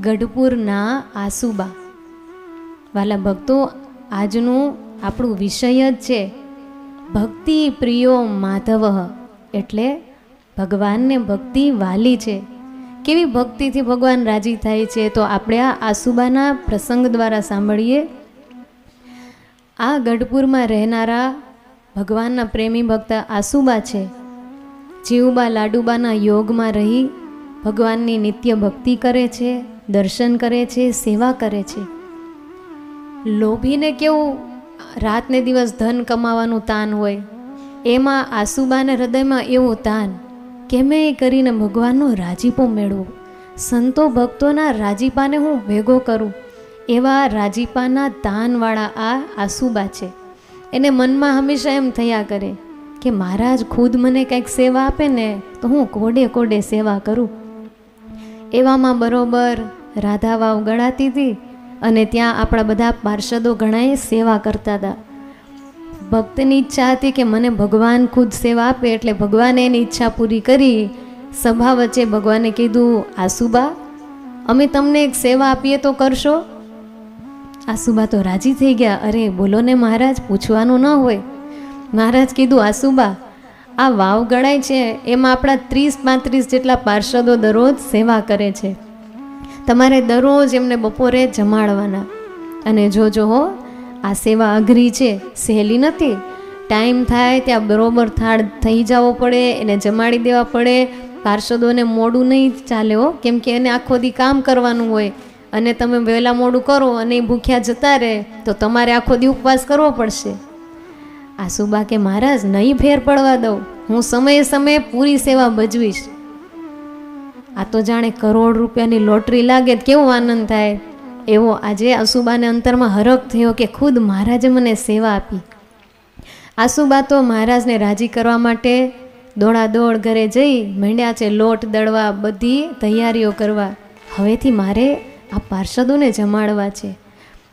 ગઢપુરના આસુબા. વાલા ભક્તો, આજનું આપણું વિષય જ છે ભક્તિ પ્રિયો માધવ, એટલે ભગવાનને ભક્તિ વાલી છે. કેવી ભક્તિથી ભગવાન રાજી થાય છે તો આપણે આ આસુબાના પ્રસંગ દ્વારા સાંભળીએ. આ ગઢપુરમાં રહેનારા ભગવાનના પ્રેમી ભક્ત આસુબા છે. જીવબા લાડુબાના યોગમાં રહી ભગવાનની નિત્ય ભક્તિ કરે છે, દર્શન કરે છે, સેવા કરે છે. લોભીને કેવું રાતને દિવસ ધન કમાવાનું તાન હોય, એમાં આસુબાના હૃદયમાં એવું તાન કે મેં કરીને ભગવાનનો રાજીપો મેળવું, સંતો ભક્તોના રાજીપાને હું ભેગો કરું, એવા રાજીપાના તાનવાળા આ આસુબા છે. એને મનમાં હંમેશા એમ થયા કરે કે મહારાજ ખુદ મને કંઈક સેવા આપે ને તો હું કોડે કોડે સેવા કરું. એવામાં બરોબર રાધાવાવ ગળાતી હતી અને ત્યાં આપણા બધા પાર્ષદો ઘણાએ સેવા કરતા હતા. ભક્તની ઈચ્છા હતી કે મને ભગવાન ખુદ સેવા આપે, એટલે ભગવાને એની ઈચ્છા પૂરી કરી. સભા વચ્ચે ભગવાને કીધું, આસુબા અમે તમને એક સેવા આપીએ તો કરશો? આસુબા તો રાજી થઈ ગયા. અરે બોલો ને મહારાજ, પૂછવાનું ન હોય. મહારાજ કીધું, આસુબા આ વાવ ગળાય છે એમાં આપણા 30-35 જેટલા પાર્ષદો દરરોજ સેવા કરે છે. તમારે દરરોજ એમને બપોરે જમાડવાના. અને જોજો હો, આ સેવા અઘરી છે, સહેલી નથી. ટાઈમ થાય ત્યાં બરોબર થાળ થઈ જવો પડે, એને જમાડી દેવા પડે. પાર્ષદોને મોડું નહીં ચાલે હો, કેમ કે એને આખો દી કામ કરવાનું હોય અને તમે વહેલા મોડું કરો અને ભૂખ્યા જતા રહે તો તમારે આખો દી ઉપવાસ કરવો પડશે. આસુબા કે મહારાજ નહીં ફેર પડવા દઉં, હું સમયે સમયે પૂરી સેવા ભજવીશ. આ તો જાણે કરોડ રૂપિયાની લોટરી લાગે કેવો આનંદ થાય, એવો આજે આસુબાને અંતરમાં હરખ થયો કે ખુદ મહારાજે મને સેવા આપી. આસુબા તો મહારાજને રાજી કરવા માટે દોડાદોડ ઘરે જઈ માંડ્યા છે લોટ દળવા, બધી તૈયારીઓ કરવા. હવેથી મારે આ પાર્ષદોને જમાડવા છે.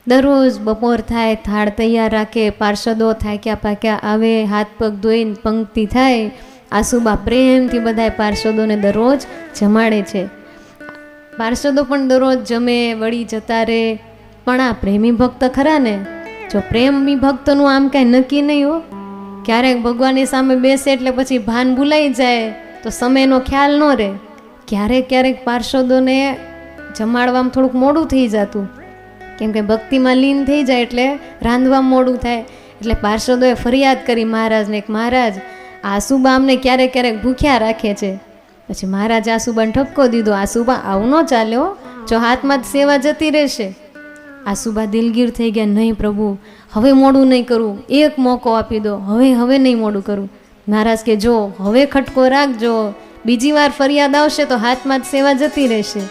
દરરોજ બપોર થાય, થાળ તૈયાર રાખે, પાર્ષદો થાક્યા પાક્યા આવે, હાથ પગ ધોઈને પંક્તિ થાય. આસુબા પ્રેમથી બધા પાર્ષદોને દરરોજ જમાડે છે. પાર્ષદો પણ દરરોજ જમે, વળી જતા રહે. પણ આ પ્રેમી ભક્ત ખરા ને, જો પ્રેમી ભક્તનું આમ કાંઈ નક્કી નહીં હો. ક્યારેક ભગવાનની સામે બેસે એટલે પછી ભાન ભૂલાઈ જાય તો સમયનો ખ્યાલ ન રહે. ક્યારેક પાર્ષદોને જમાડવામાં થોડુંક મોડું થઈ જતું, કેમ કે ભક્તિમાં લીન થઈ જાય એટલે રાંધવામાં મોડું થાય. એટલે પાર્ષદોએ ફરિયાદ કરી મહારાજને કે મહારાજ આસુબા અમને ક્યારેક ભૂખ્યા રાખે છે. પછી મહારાજ આસુબાને ઠપકો દીધો, આસુબા આવું ન ચાલ્યો, જો હાથમાં જ સેવા જતી રહેશે. આસુબા દિલગીર થઈ ગયા, નહીં પ્રભુ હવે મોડું નહીં કરું, એક મોકો આપી દો, હવે નહીં મોડું કરું. મહારાજ કે જો હવે ખટકો રાખજો, બીજી વાર ફરિયાદ આવશે તો હાથમાં જ સેવા જતી રહેશે.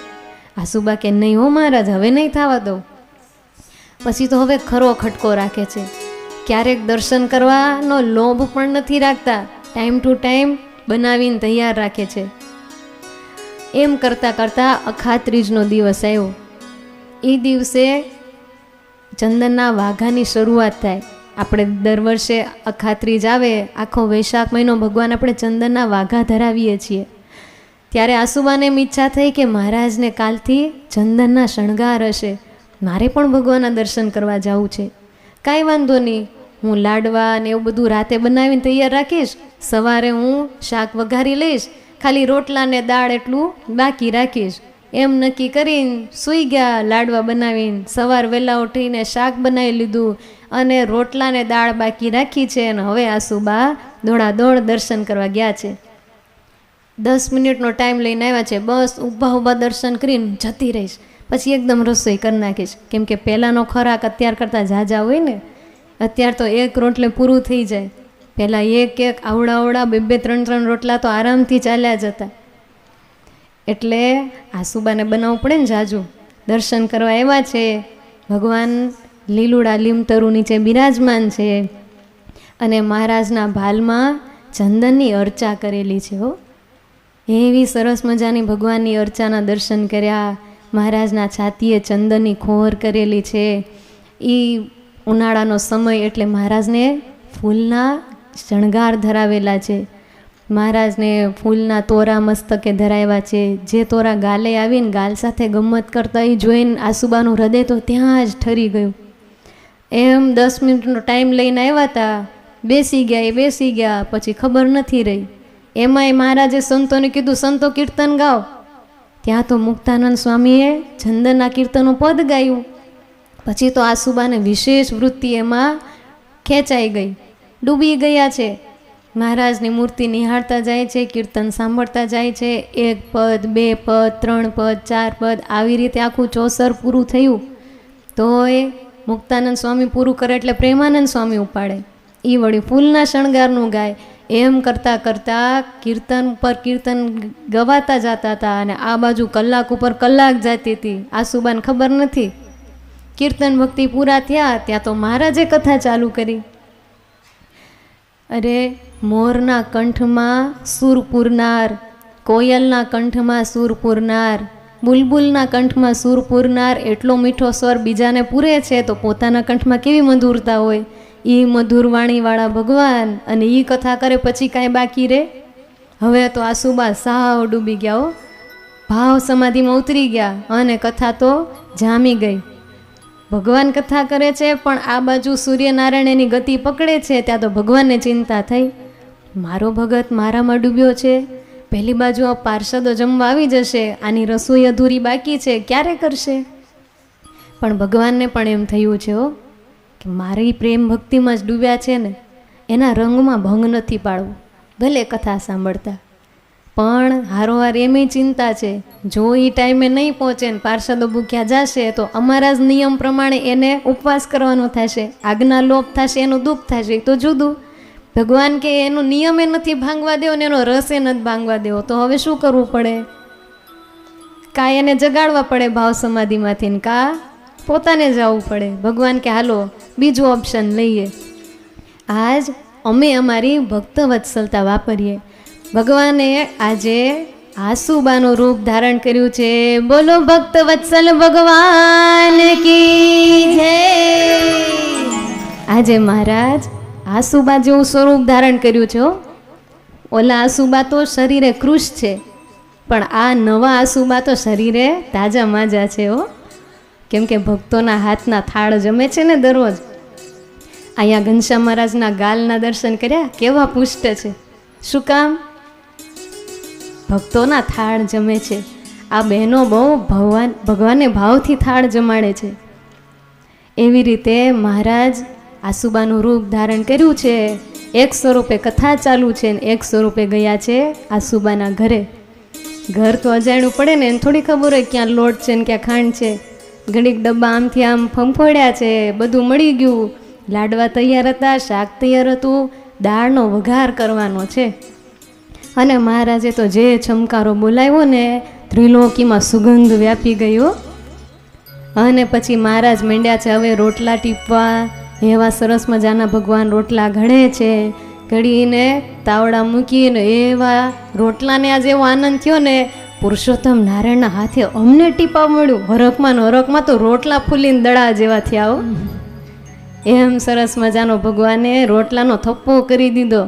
આસુબા કે નહીં હો મહારાજ, હવે નહીં થવા દઉં. પછી તો હવે ખરો ખટકો રાખે છે. ક્યારેક દર્શન કરવાનો લોભ પણ નથી રાખતા, ટાઈમ ટુ ટાઈમ બનાવીને તૈયાર રાખે છે. એમ કરતાં કરતાં અખાત્રીજનો દિવસ આવ્યો. એ દિવસે ચંદનના વાઘાની શરૂઆત થાય. આપણે દર વર્ષે અખાત્રીજ આવે, આખો વૈશાખ મહિનો ભગવાન આપણે ચંદનના વાઘા ધરાવીએ છીએ. ત્યારે આસુબાને એમ ઈચ્છા થઈ કે મહારાજને કાલથી ચંદનના શણગાર હશે, મારે પણ ભગવાનના દર્શન કરવા જવું છે. કાંઈ વાંધો નહીં, હું લાડવા ને એવું બધું રાતે બનાવીને તૈયાર રાખીશ, સવારે હું શાક વઘારી લઈશ, ખાલી રોટલા ને દાળ એટલું બાકી રાખીશ. એમ નક્કી કરીને સૂઈ ગયા લાડવા બનાવીને. સવાર વહેલા ઉઠીને શાક બનાવી લીધું અને રોટલા ને દાળ બાકી રાખી છે. અને હવે આસુબા દોડાદોડ દર્શન કરવા ગયા છે. 10 મિનિટનો ટાઈમ લઈને આવ્યા છે. બસ ઊભા દર્શન કરીને જતી રહીશ, પછી એકદમ રસોઈ કરી નાખીશ. કેમ કે પહેલાંનો ખોરાક અત્યાર કરતાં ઝાઝા હોય ને, અત્યાર તો એક રોટલે પૂરું થઈ જાય. પહેલાં એક આવડા 2-3 રોટલા તો આરામથી ચાલ્યા જતા. એટલે આસુબાને બનાવવું પડે ને ઝાઝું. દર્શન કરવા આવ્યા છે. ભગવાન લીલુડા લીમતરુ નીચે બિરાજમાન છે અને મહારાજના ભાલમાં ચંદનની અર્ચા કરેલી છે. હો, એવી સરસ મજાની ભગવાનની અર્ચાના દર્શન કર્યા. મહારાજના છાતીએ ચંદનની ખોર કરેલી છે. એ ઉનાળાનો સમય એટલે મહારાજને ફૂલના શણગાર ધરાવેલા છે. મહારાજને ફૂલના તોરા મસ્તકે ધરાવ્યા છે. જે તોરા ગાલે આવીને ગાલ સાથે ગમ્મત કરતા એ જોઈને આસુબાનું હૃદય તો ત્યાં જ ઠરી ગયું. એમ 10 મિનિટનો ટાઈમ લઈને આવ્યા હતા, બેસી ગયા, પછી ખબર નથી રહી. એમાંય મહારાજે સંતોને કીધું, સંતો કીર્તન ગાઓ. ત્યાં તો મુક્તાનંદ સ્વામીએ ચંદનના કીર્તનનું પદ ગાયું. પછી તો આસુબાને વિશેષ વૃત્તિ એમાં ખેંચાઈ ગઈ, ડૂબી ગયા છે. મહારાજની મૂર્તિ નિહાળતા જાય છે, કીર્તન સાંભળતા જાય છે. 1 પદ, 2 પદ, 3 પદ, 4 પદ, આવી રીતે આખું ચોસર પૂરું થયું. તો એ મુક્તાનંદ સ્વામી પૂરું કરે એટલે પ્રેમાનંદ સ્વામી ઉપાડે. એ વળી ફૂલના શણગારનું ગાય. એમ કરતાં કરતાં કીર્તન ઉપર કીર્તન ગવાતા જતા હતા અને આ બાજુ કલાક ઉપર કલાક જતી હતી. આસુબાને ખબર નથી. કીર્તન ભક્તિ પૂરા થયા ત્યાં તો મહારાજે કથા ચાલુ કરી. અરે મોરના કંઠમાં સૂર પૂરનાર, કોયલના કંઠમાં સૂર પૂરનાર, બુલબુલના કંઠમાં સૂર પૂરનાર એટલો મીઠો સ્વર બીજાને પૂરે છે તો પોતાના કંઠમાં કેવી મધુરતા હોય. એ મધુરવાણીવાળા ભગવાન અને એ કથા કરે પછી કાંઈ બાકી રહે? હવે તો આસુબા સાવ ડૂબી ગયા, ભાવ સમાધિમાં ઉતરી ગયા અને કથા તો જામી ગઈ. ભગવાન કથા કરે છે પણ આ બાજુ સૂર્યનારાયણ એની ગતિ પકડે છે. ત્યાં તો ભગવાનને ચિંતા થઈ, મારો ભગત મારામાં ડૂબ્યો છે. પહેલી બાજુ આ પાર્ષદો જમવા આવી જશે, આની રસોઈ અધૂરી બાકી છે, ક્યારે કરશે? પણ ભગવાનને પણ એમ થયું છે કે મારી પ્રેમ ભક્તિમાં જ ડૂબ્યા છે ને, એના રંગમાં ભંગ નથી પાડવું. ભલે કથા સાંભળતા પણ હારોહાર એમય ચિંતા છે, જો એ ટાઈમે નહીં પહોંચે ને પાર્ષદો ભૂખ્યા જશે તો અમારા જ નિયમ પ્રમાણે એને ઉપવાસ કરવાનો થશે, આજ્ઞા લોપ થશે, એનું દુઃખ થશે. તો જુદું ભગવાન કે એનો નિયમે નથી ભાંગવા દેવો ને એનો રસે નથી ભાંગવા દેવો, તો હવે શું કરવું પડે? કા એને જગાડવા પડે ભાવ સમાધિમાંથી ને કા પોતાને જવું પડે. ભગવાન કે હાલો બીજું ઓપ્શન લઈએ. આજ અમે અમારી ભક્ત વત્સલતા વાપરીએ. ભગવાને આજે આસુબાનું રૂપ ધારણ કર્યું છે. બોલો ભક્ત વત્સલ ભગવાન કી જય. આજે મહારાજ આસુબા જેવું સ્વરૂપ ધારણ કર્યું છે. ઓલા આસુબા તો શરીરે કૃશ છે પણ આ નવા આસુબા તો શરીરે તાજા માજા છે. કેમ કે ભક્તોના હાથના થાળ જમે છે ને દરરોજ. અહીંયા ઘનશ્યામ મહારાજના ગાલના દર્શન કર્યા, કેવા પુષ્ટ છે. શું કામ? ભક્તોના થાળ જમે છે. આ બહેનો બહુ ભગવાનને ભાવથી થાળ જમાડે છે. એવી રીતે મહારાજ આસુબાનું રૂપ ધારણ કર્યું છે. એક સ્વરૂપે કથા ચાલુ છે ને એક સ્વરૂપે ગયા છે આસુબાના ઘરે. ઘર તો અજાણ્યું પડે ને, એને થોડી ખબર હોય ક્યાં લોટ છે ને ક્યાં ખાંડ છે. ઘડીક ડબ્બા આમથી આમ ફંફોડ્યા છે, બધું મળી ગયું. લાડવા તૈયાર હતા, શાક તૈયાર હતું, દાળનો વઘાર કરવાનો છે. અને મહારાજે તો જે ચમકારો બોલાવ્યો ને ત્રિલોકીમાં સુગંધ વ્યાપી ગયો. અને પછી મહારાજ માંડ્યા છે હવે રોટલા ટીપવા. એવા સરસ મજાના ભગવાન રોટલા ઘડે છે. ઘડીને તાવડા મૂકીને એવા રોટલાને આજે એવો આનંદ થયો ને, પુરુષોત્તમ નારાયણના હાથે અમને ટીપા મળ્યું. હરખમાં તો રોટલા ફૂલીને દડા જેવા થયા. એમ સરસ મજાનો ભગવાને રોટલાનો થપ્પો કરી દીધો.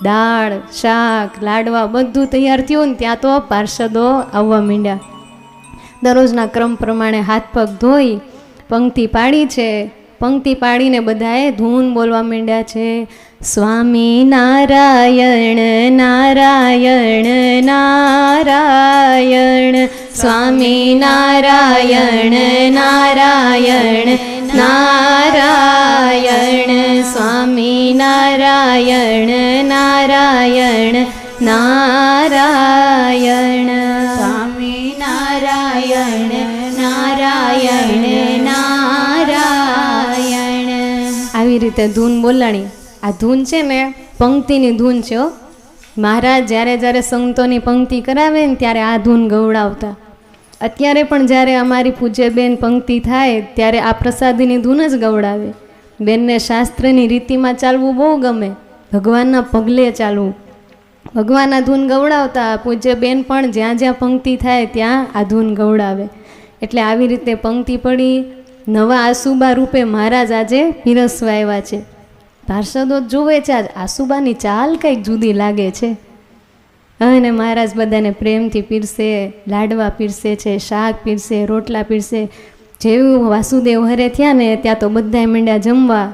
દાળ, શાક, લાડવા બધું તૈયાર થયું ને ત્યાં તો પાર્ષદો આવવા માંડ્યા. દરરોજના ક્રમ પ્રમાણે હાથ પગ ધોઈ પંક્તિ પાડી છે. પંક્તિ પાડીને બધાએ ધૂન બોલવા માંડ્યા છે. સ્વામી નારાયણ નારાયણ નારાયણ, સ્વામી નારાયણ નારાયણ નારાયણ, સ્વામી નારાયણ નારાયણ નારાયણ, સ્વામી નારાયણ નારાયણ નારાયણ. આવી રીતે ધૂન બોલાણી. આ ધૂન છે ને પંક્તિની ધૂન છે. મહારાજ જ્યારે જ્યારે સંતોની પંક્તિ કરાવે ને ત્યારે આ ધૂન ગવડાવતા. અત્યારે પણ જ્યારે અમારી પૂજ્ય બેન પંક્તિ થાય ત્યારે આ પ્રસાદીની ધૂન જ ગવડાવે. બેનને શાસ્ત્રની રીતિમાં ચાલવું બહુ ગમે, ભગવાનના પગલે ચાલવું. ભગવાનના ધૂન ગવડાવતા પૂજ્ય બેન પણ જ્યાં જ્યાં પંક્તિ થાય ત્યાં આ ધૂન ગવડાવે. એટલે આવી રીતે પંક્તિ પડી. નવા આસુબા રૂપે મહારાજ આજે પીરસવા આવ્યા છે. પાર્ષદો જોવે છે આજ આસુબાની ચાલ કંઈક જુદી લાગે છે. અને મહારાજ બધાને પ્રેમથી પીરસે, લાડવા પીરસે છે, શાક પીરસે, રોટલા પીરસે. જેવું વાસુદેવ હરે થયા ને ત્યાં તો બધાએ માંડ્યા જમવા.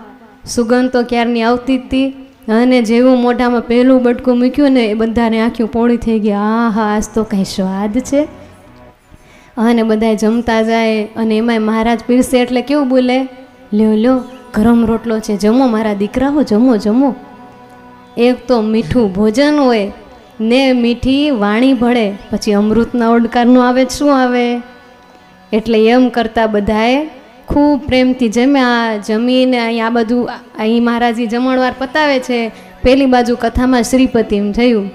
સુગંધ તો ક્યારની આવતી જ હતી. અને જેવું મોઢામાં પહેલું બટકું મૂક્યું ને એ બધાને આંખ્યું પોળી થઈ ગઈ. આ હા, આજ તો કંઈ સ્વાદ છે. અને બધાએ જમતા જાય. અને એમાંય મહારાજ પીરસે એટલે કેવું બોલે, લ્યો લ્યો ગરમ રોટલો છે, જમો મારા દીકરાઓ, જમો જમો. એક તો મીઠું ભોજન હોય ને મીઠી વાણી ભળે, પછી અમૃતના ઓડકારનું આવે શું આવે. એટલે એમ કરતાં બધાએ ખૂબ પ્રેમથી જમ્યા. જમીને અહીં આ બધું અહીં મહારાજી જમણવાર પતાવે છે. પેલી બાજુ કથામાં શ્રીપતિ એમ થયું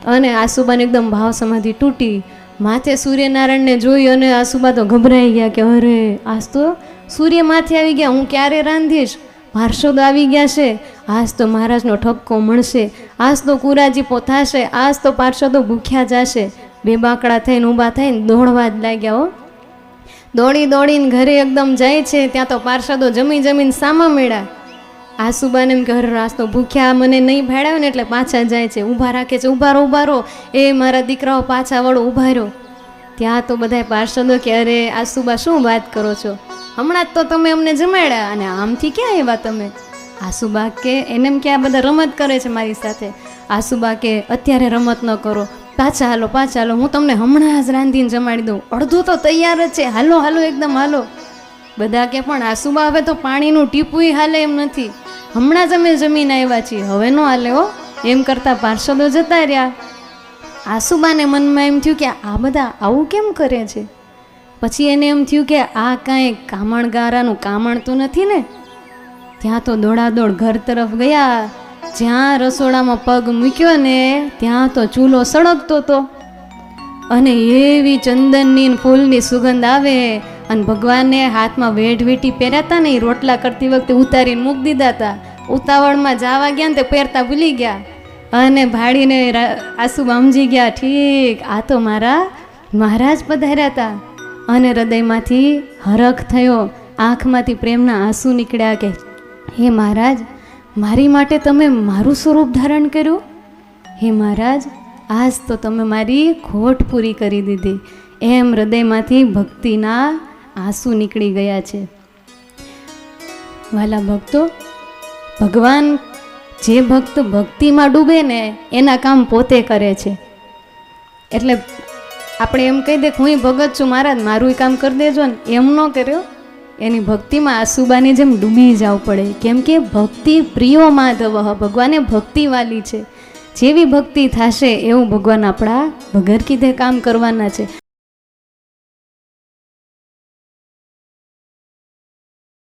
અને આસુબાને એકદમ ભાવ સમાધિ તૂટી. માથે સૂર્યનારાયણને જોઈ અને આસુબા તો ગભરાઈ ગયા કે અરે આજ તો સૂર્ય માથે આવી ગયા, હું ક્યારે રાંધીશ. પાર્ષદ આવી ગયા છે, આજ તો મહારાજનો ઠપકો મળશે, આજ તો કુરાજી પોથાશે, આજ તો પાર્ષદો ભૂખ્યા જશે. બે બાકડા થઈને ઊભા થઈને દોડવા જ લાગ્યા હો. દોડી દોડીને ઘરે એકદમ જાય છે. ત્યાં તો પાર્ષદો જમીને સામા મેળા. આસુબાને એમ કે હર આજ તો ભૂખ્યા મને નહીં ભાડ્યા ને એટલે પાછા જાય છે. ઊભા રાખે છે, ઊભા રહો, એ મારા દીકરાઓ પાછા વળો, ઊભા રહો. ત્યાં તો બધાય પાર્ષદો કે અરે આસુબા શું વાત કરો છો, હમણાં જ તો તમે અમને જમાડ્યા અને આમથી ક્યાં આવ્યા તમે. આસુબા કે એને એમ કે આ બધા રમત કરે છે મારી સાથે. આસુબા કે અત્યારે રમત ન કરો, પાછા હાલો, હું તમને હમણાં જ રાંધીને જમાડી દઉં, અડધું તો તૈયાર જ છે, હાલો એકદમ હાલો. બધા કે પણ આસુબા હવે તો પાણીનું ટીપું હાલે એમ નથી, હમણાં જ અમે જમીને આવ્યા છીએ, હવે ન હાલે હો. એમ કરતાં પાર્ષદો જતા રહ્યા. આસુબાને મનમાં એમ થયું કે આ બધા આવું કેમ કરે છે. પછી એને એમ થયું કે આ કાંઈ કામણગારાનું કામણ તો નથી ને. ત્યાં તો દોડાદોડ ઘર તરફ ગયા. જ્યાં રસોડામાં પગ મૂક્યો ને ત્યાં તો ચૂલો સળગતો હતો અને એવી ચંદનની ફૂલની સુગંધ આવે. અને ભગવાનને હાથમાં વેઢવીટી પહેર્યા હતા ને એ રોટલા કરતી વખતે ઉતારીને મૂકી દીધા હતા. ઉતાવળમાં જવા ગયા ને તે પહેરતા ભૂલી ગયા અને ભાડીને આસુબા સમજી ગયા, ઠીક આ તો મારા મહારાજ પધાર્યા હતા. અને હૃદયમાંથી હરખ થયો, આંખમાંથી પ્રેમના આંસુ નીકળ્યા કે હે મહારાજ, મારી માટે તમે મારું સ્વરૂપ ધારણ કર્યું. હે મહારાજ, આજ તો તમે મારી ખોટ પૂરી કરી દીધી. એમ હૃદયમાંથી ભક્તિના આંસુ નીકળી ગયા છે. વાલા ભક્તો, ભગવાન જે ભક્ત ભક્તિમાં ડૂબે ને એના કામ પોતે કરે છે. એટલે આપણે એમ કહી દે કે હું ભગત છું મહારાજ, મારું કામ કરી દેજો ને, એમ ન કર્યો. એની ભક્તિમાં આસુબાની જેમ ડૂબી જવું પડે. કેમ કે ભક્તિ પ્રિયો માધવ, ભગવાને ભક્તિ વાલી છે. જેવી ભક્તિ થશે એવું ભગવાન આપણા વગર કીધે કામ કરવાના છે.